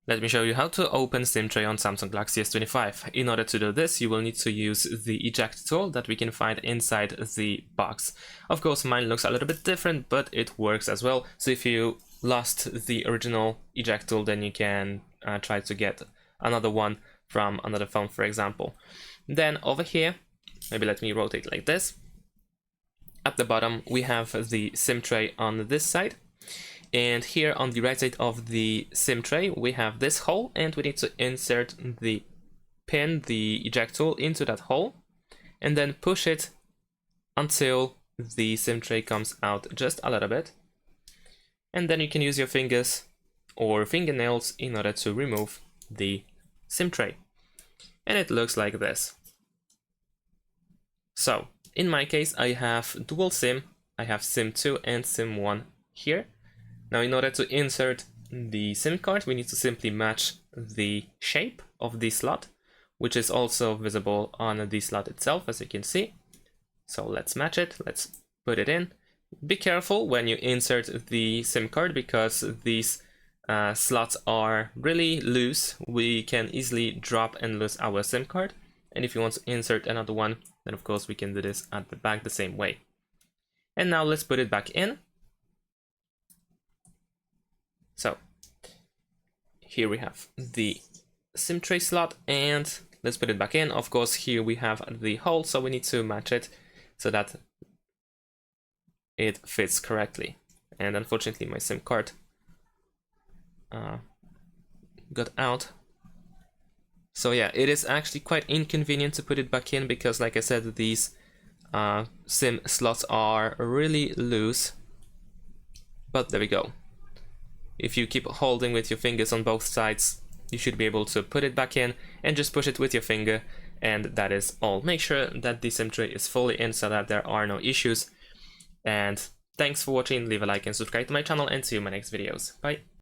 Let me show you how to open SIM tray on Samsung Galaxy S25. In order to do this, you will need to use the Eject tool that we can find inside the box. Of course, mine looks a little bit different, but it works as well. So if you lost the original Eject tool, then you can try to get another one from another phone, for example. Then over here, maybe let me rotate like this. At the bottom, we have the SIM tray on this side. And here on the right side of the SIM tray, we have this hole, and we need to insert the pin, the eject tool, into that hole, and then push it until the SIM tray comes out just a little bit. And then you can use your fingers or fingernails in order to remove the SIM tray. And it looks like this. So, in my case, I have dual SIM. I have SIM 2 and SIM 1 here. Now, in order to insert the SIM card, we need to simply match the shape of the slot, which is also visible on the slot itself, as you can see. So let's match it, let's put it in. Be careful when you insert the SIM card, because these slots are really loose. We can easily drop and lose our SIM card. And if you want to insert another one, then of course we can do this at the back the same way. And now let's put it back in. So here we have the SIM tray slot, and let's put it back in. Of course, here we have the hole, so we need to match it so that it fits correctly. And unfortunately, my SIM card got out. So yeah, it is actually quite inconvenient to put it back in, because like I said, these SIM slots are really loose. But there we go. If you keep holding with your fingers on both sides, you should be able to put it back in and just push it with your finger, and that is all. Make sure that the SIM tray is fully in so that there are no issues. And thanks for watching, leave a like and subscribe to my channel, and see you in my next videos. Bye!